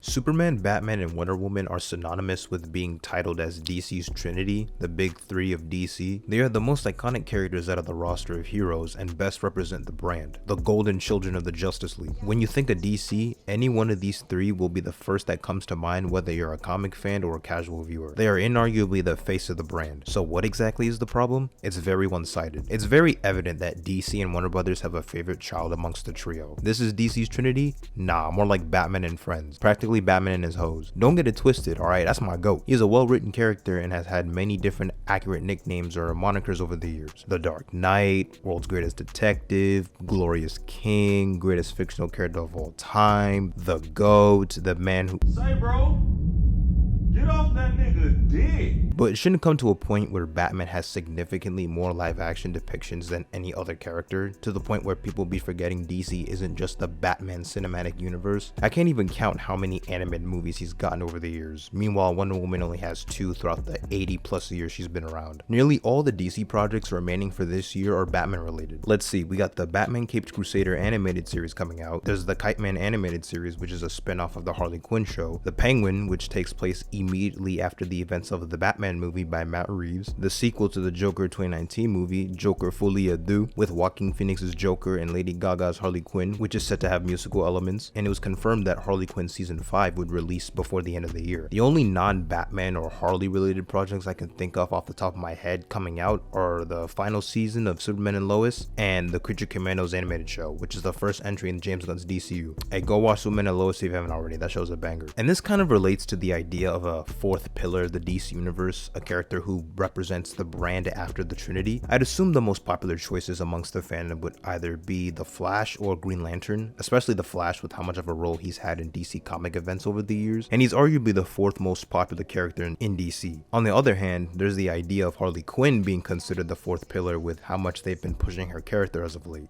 Superman, Batman, and Wonder Woman are synonymous with being titled as DC's Trinity, the big three of DC. They are the most iconic characters out of the roster of heroes and best represent the brand, the golden children of the Justice League. When you think of DC, any one of these three will be the first that comes to mind, whether you're a comic fan or a casual viewer. They are inarguably the face of the brand. So what exactly is the problem? It's very one-sided. It's very evident that DC and Warner Brothers have a favorite child amongst the trio. This is DC's Trinity? Nah, more like Batman and Friends. Practically Batman and his hoes. Don't get it twisted, alright? That's my goat. He's a well-written character and has had many different accurate nicknames or monikers over the years. The Dark Knight, World's Greatest Detective, Glorious King, greatest fictional character of all time, the GOAT, the man who— Say, bro, get off that nigga dick. But it shouldn't come to a point where Batman has significantly more live action depictions than any other character, to the point where people be forgetting DC isn't just the Batman cinematic universe. I can't even count how many animated movies he's gotten over the years. Meanwhile, Wonder Woman only has 2 throughout the 80 plus years she's been around. Nearly all the DC projects remaining for this year are Batman related. Let's see, we got the Batman Caped Crusader animated series coming out. There's the Kite Man animated series, which is a spin-off of the Harley Quinn show. The Penguin, which takes place immediately after the events of the Batman movie by Matt Reeves, the sequel to the Joker 2019 movie, Joker Folie à Deux, with Joaquin Phoenix's Joker and Lady Gaga's Harley Quinn, which is set to have musical elements, and it was confirmed that Harley Quinn Season 5 would release before the end of the year. The only non-Batman or Harley related projects I can think of off the top of my head coming out are the final season of Superman and Lois and the Creature Commandos animated show, which is the first entry in James Gunn's DCU. Hey, go watch Superman and Lois if you haven't already, that show's a banger. And this kind of relates to the idea of a fourth pillar of the DC universe, a character who represents the brand after the Trinity. I'd assume the most popular choices amongst the fandom would either be the Flash or Green Lantern, especially the Flash with how much of a role he's had in DC comic events over the years, and he's arguably the 4th most popular character in DC. On the other hand, there's the idea of Harley Quinn being considered the 4th pillar with how much they've been pushing her character as of late.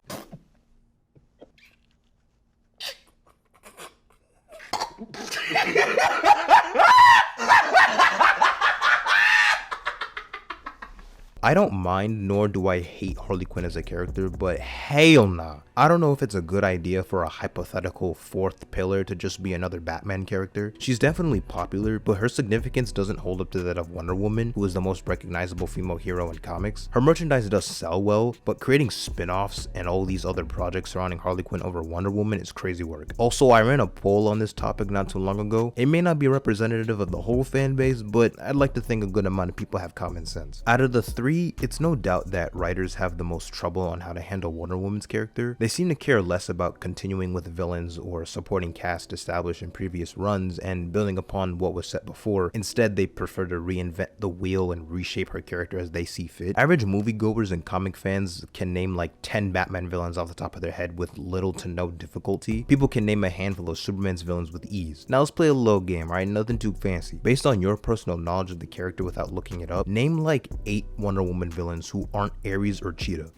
I don't mind, nor do I hate Harley Quinn as a character, but hell nah. I don't know if it's a good idea for a hypothetical 4th pillar to just be another Batman character. She's definitely popular, but her significance doesn't hold up to that of Wonder Woman, who is the most recognizable female hero in comics. Her merchandise does sell well, but creating spin-offs and all these other projects surrounding Harley Quinn over Wonder Woman is crazy work. Also, I ran a poll on this topic not too long ago. It may not be representative of the whole fan base, but I'd like to think a good amount of people have common sense. Out of the 3, it's no doubt that writers have the most trouble on how to handle Wonder Woman's character. They seem to care less about continuing with villains or supporting cast established in previous runs and building upon what was set before. Instead, they prefer to reinvent the wheel and reshape her character as they see fit. Average moviegoers and comic fans can name like 10 Batman villains off the top of their head with little to no difficulty. People can name a handful of Superman's villains with ease. Now let's play a little game, right? Nothing too fancy. Based on your personal knowledge of the character without looking it up, name like 8 Wonder Woman villains who aren't Ares or Cheetah.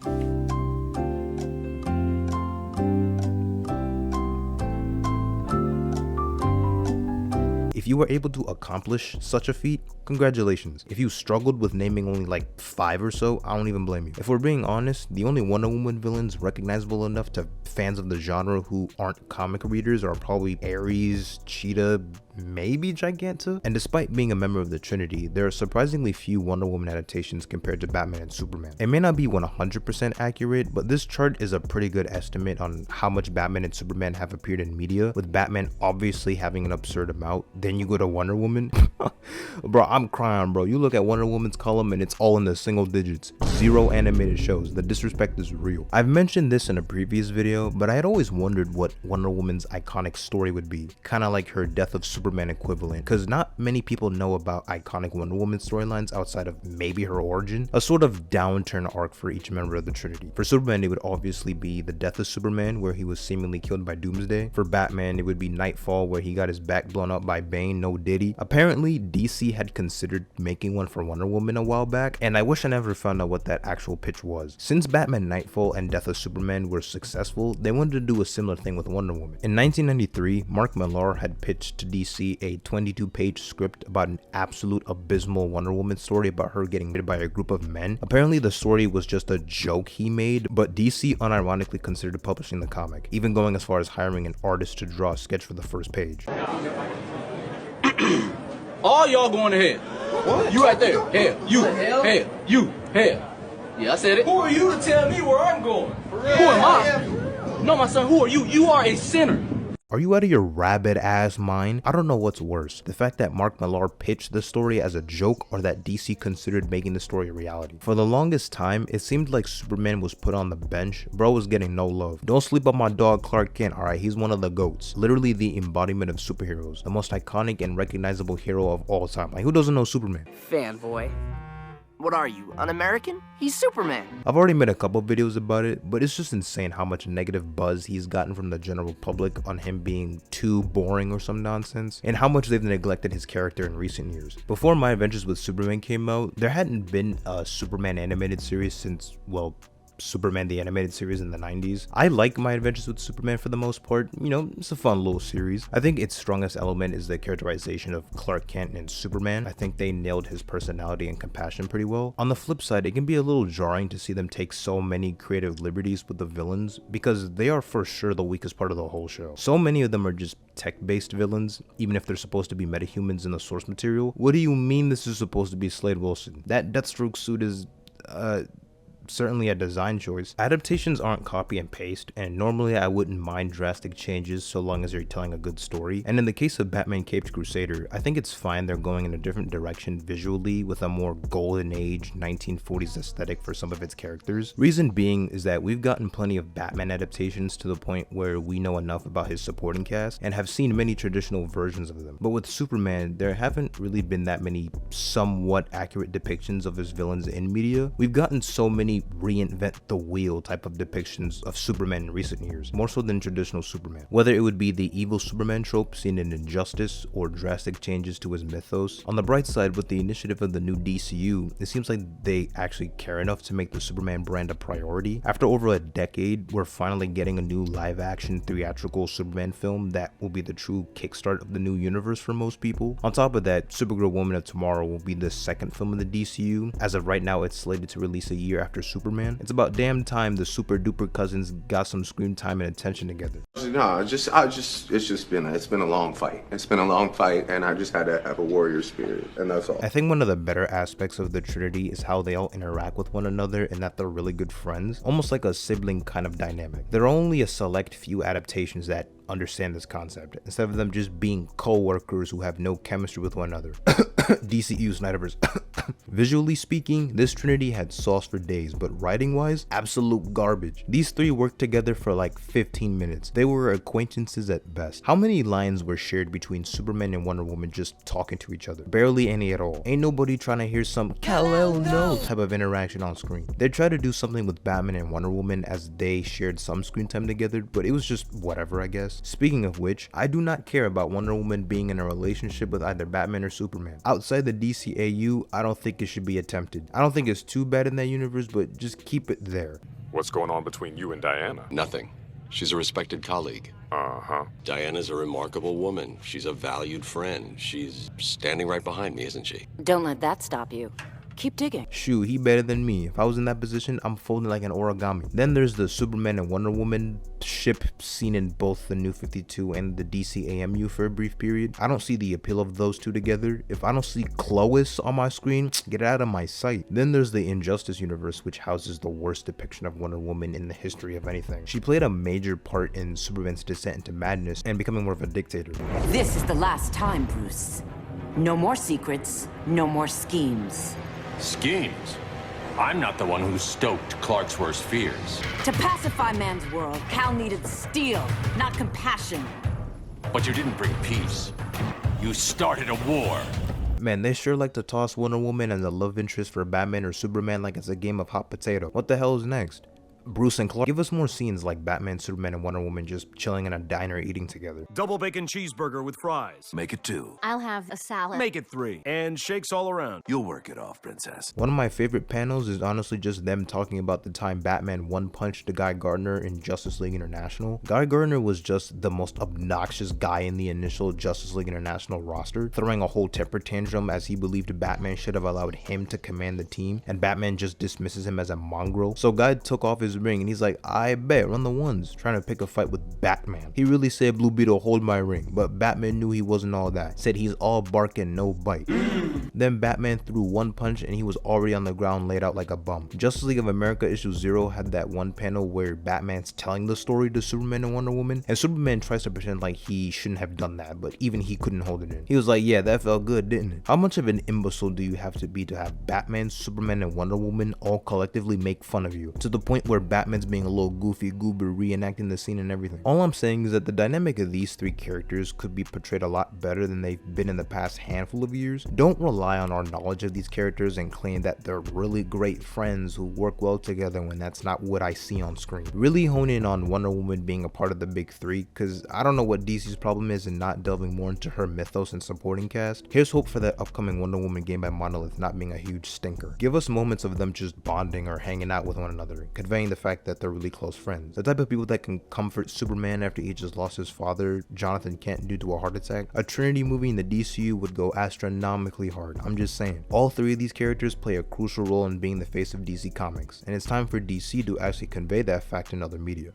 If you were able to accomplish such a feat, congratulations. If you struggled with naming only like 5 or so, I don't even blame you. If we're being honest, the only Wonder Woman villains recognizable enough to fans of the genre who aren't comic readers are probably Ares, Cheetah, maybe Giganta. And despite being a member of the Trinity, there are surprisingly few Wonder Woman adaptations compared to Batman and Superman. It may not be 100% accurate, but this chart is a pretty good estimate on how much Batman and Superman have appeared in media, with Batman obviously having an absurd amount. Then you go to Wonder Woman. Bro, I'm crying, bro. You look at Wonder Woman's column and it's all in the single digits. 0 animated shows. The disrespect is real. I've mentioned this in a previous video, but I had always wondered what Wonder Woman's iconic story would be. Kind of like her Death of Superman equivalent, because not many people know about iconic Wonder Woman storylines outside of maybe her origin. A sort of downturn arc for each member of the Trinity. For Superman, it would obviously be the Death of Superman, where he was seemingly killed by Doomsday. For Batman, it would be Nightfall, where he got his back blown up by Bane, no Diddy. Apparently, DC had considered making one for Wonder Woman a while back, and I wish I never found out what that actual pitch was. Since Batman Nightfall and Death of Superman were successful, they wanted to do a similar thing with Wonder Woman. In 1993, Mark Millar had pitched to DC a 22-page script about an absolute abysmal Wonder Woman story about her getting hit by a group of men. Apparently, the story was just a joke he made, but DC unironically considered publishing the comic, even going as far as hiring an artist to draw a sketch for the first page. All y'all going to hell. What? You right there. Hell. You. Hell. You. Hell. Yeah, I said it. Who are you to tell me where I'm going? Who am I? No, my son, who are you? You are a sinner. Are you out of your rabid ass mind? I don't know what's worse, the fact that Mark Millar pitched the story as a joke or that DC considered making the story a reality. For the longest time, it seemed like Superman was put on the bench. Bro was getting no love. Don't sleep on my dog Clark Kent, alright? He's one of the GOATs. Literally the embodiment of superheroes. The most iconic and recognizable hero of all time. Like, who doesn't know Superman? Fanboy. What are you, un-American? He's Superman. I've already made a couple videos about it, but it's just insane how much negative buzz he's gotten from the general public on him being too boring or some nonsense, and how much they've neglected his character in recent years. Before My Adventures with Superman came out, there hadn't been a Superman animated series since, well, Superman the animated series in the 90s. I like My Adventures with Superman for the most part. You know, it's a fun little series. I think its strongest element is the characterization of Clark Kent and Superman. I think they nailed his personality and compassion pretty well. On the flip side, it can be a little jarring to see them take so many creative liberties with the villains, because they are for sure the weakest part of the whole show. So many of them are just tech-based villains, even if they're supposed to be metahumans in the source material. What do you mean this is supposed to be Slade Wilson? That Deathstroke suit is, certainly a design choice. Adaptations aren't copy and paste, and normally I wouldn't mind drastic changes so long as you're telling a good story. And in the case of Batman Caped Crusader, I think it's fine they're going in a different direction visually with a more golden age 1940s aesthetic for some of its characters. Reason being is that we've gotten plenty of Batman adaptations to the point where we know enough about his supporting cast and have seen many traditional versions of them. But with Superman, there haven't really been that many somewhat accurate depictions of his villains in media. We've gotten so many reinvent the wheel type of depictions of Superman in recent years, more so than traditional Superman. Whether it would be the evil Superman trope seen in Injustice or drastic changes to his mythos. On the bright side, with the initiative of the new DCU, it seems like they actually care enough to make the Superman brand a priority. After over a decade, we're finally getting a new live-action theatrical Superman film that will be the true kickstart of the new universe for most people. On top of that, Supergirl Woman of Tomorrow will be the second film in the DCU. As of right now, it's slated to release a year after Superman. It's about damn time the super duper cousins got some screen time and attention together. No, it's been a long fight. It's been a long fight, and I just had to have a warrior spirit, and that's all. I think one of the better aspects of the Trinity is how they all interact with one another and that they're really good friends, almost like a sibling kind of dynamic. There are only a select few adaptations that understand this concept, instead of them just being co-workers who have no chemistry with one another. DCEU Snyderverse. Visually speaking, this Trinity had sauce for days, but writing wise, absolute garbage. These three worked together for like 15 minutes. They were acquaintances at best. How many lines were shared between Superman and Wonder Woman just talking to each other? Barely any at all. Ain't nobody trying to hear some Kal-El no type of interaction on screen. They tried to do something with Batman and Wonder Woman as they shared some screen time together, but it was just whatever, I guess. Speaking of which, I do not care about Wonder Woman being in a relationship with either Batman or Superman. Outside the DCEU, I don't think it should be attempted. I don't think it's too bad in that universe, but just keep it there. What's going on between you and Diana? Nothing. She's a respected colleague. Uh-huh. Diana's a remarkable woman. She's a valued friend. She's standing right behind me, isn't she? Don't let that stop you. Keep digging. Shoot, he better than me. If I was in that position, I'm folding like an origami. Then there's the Superman and Wonder Woman ship seen in both the New 52 and the DCAMU for a brief period. I don't see the appeal of those two together. If I don't see Clois on my screen, get out of my sight. Then there's the Injustice universe, which houses the worst depiction of Wonder Woman in the history of anything. She played a major part in Superman's descent into madness and becoming more of a dictator. This is the last time, Bruce. No more secrets, no more schemes. Schemes? I'm not the one who stoked Clark's worst fears. To pacify man's world, Cal needed steel, not compassion. But you didn't bring peace. You started a war. Man, they sure like to toss Wonder Woman and the love interest for Batman or Superman like it's a game of hot potato. What the hell is next? Bruce and Clark. Give us more scenes like Batman, Superman, and Wonder Woman just chilling in a diner eating together. Double bacon cheeseburger with fries. Make it 2. I'll have a salad. Make it 3. And shakes all around. You'll work it off, princess. One of my favorite panels is honestly just them talking about the time Batman one-punched the Guy Gardner in Justice League International. Guy Gardner was just the most obnoxious guy in the initial Justice League International roster, throwing a whole temper tantrum as he believed Batman should have allowed him to command the team, and Batman just dismisses him as a mongrel. So Guy took off his his ring and he's like, I bet, run the ones, trying to pick a fight with Batman. He really said, Blue Beetle, hold my ring, but Batman knew he wasn't all that. Said he's all bark and no bite. Then Batman threw one punch and he was already on the ground laid out like a bum. Justice League of America issue 0 had that one panel where Batman's telling the story to Superman and Wonder Woman, and Superman tries to pretend like he shouldn't have done that, but even he couldn't hold it in. He was like, yeah, that felt good, didn't it? How much of an imbecile do you have to be to have Batman, Superman, and Wonder Woman all collectively make fun of you, to the point where Batman's being a little goofy goober reenacting the scene and everything? All I'm saying is that the dynamic of these three characters could be portrayed a lot better than they've been in the past handful of years. Don't rely on our knowledge of these characters and claim that they're really great friends who work well together when that's not what I see on screen. Really hone in on Wonder Woman being a part of the big three, because I don't know what DC's problem is in not delving more into her mythos and supporting cast. Here's hope for that upcoming Wonder Woman game by Monolith not being a huge stinker. Give us moments of them just bonding or hanging out with one another, conveying the fact that they're really close friends. The type of people that can comfort Superman after he just lost his father, Jonathan Kent, due to a heart attack. A Trinity movie in the DCU would go astronomically hard. I'm just saying. All three of these characters play a crucial role in being the face of DC Comics, and it's time for DC to actually convey that fact in other media.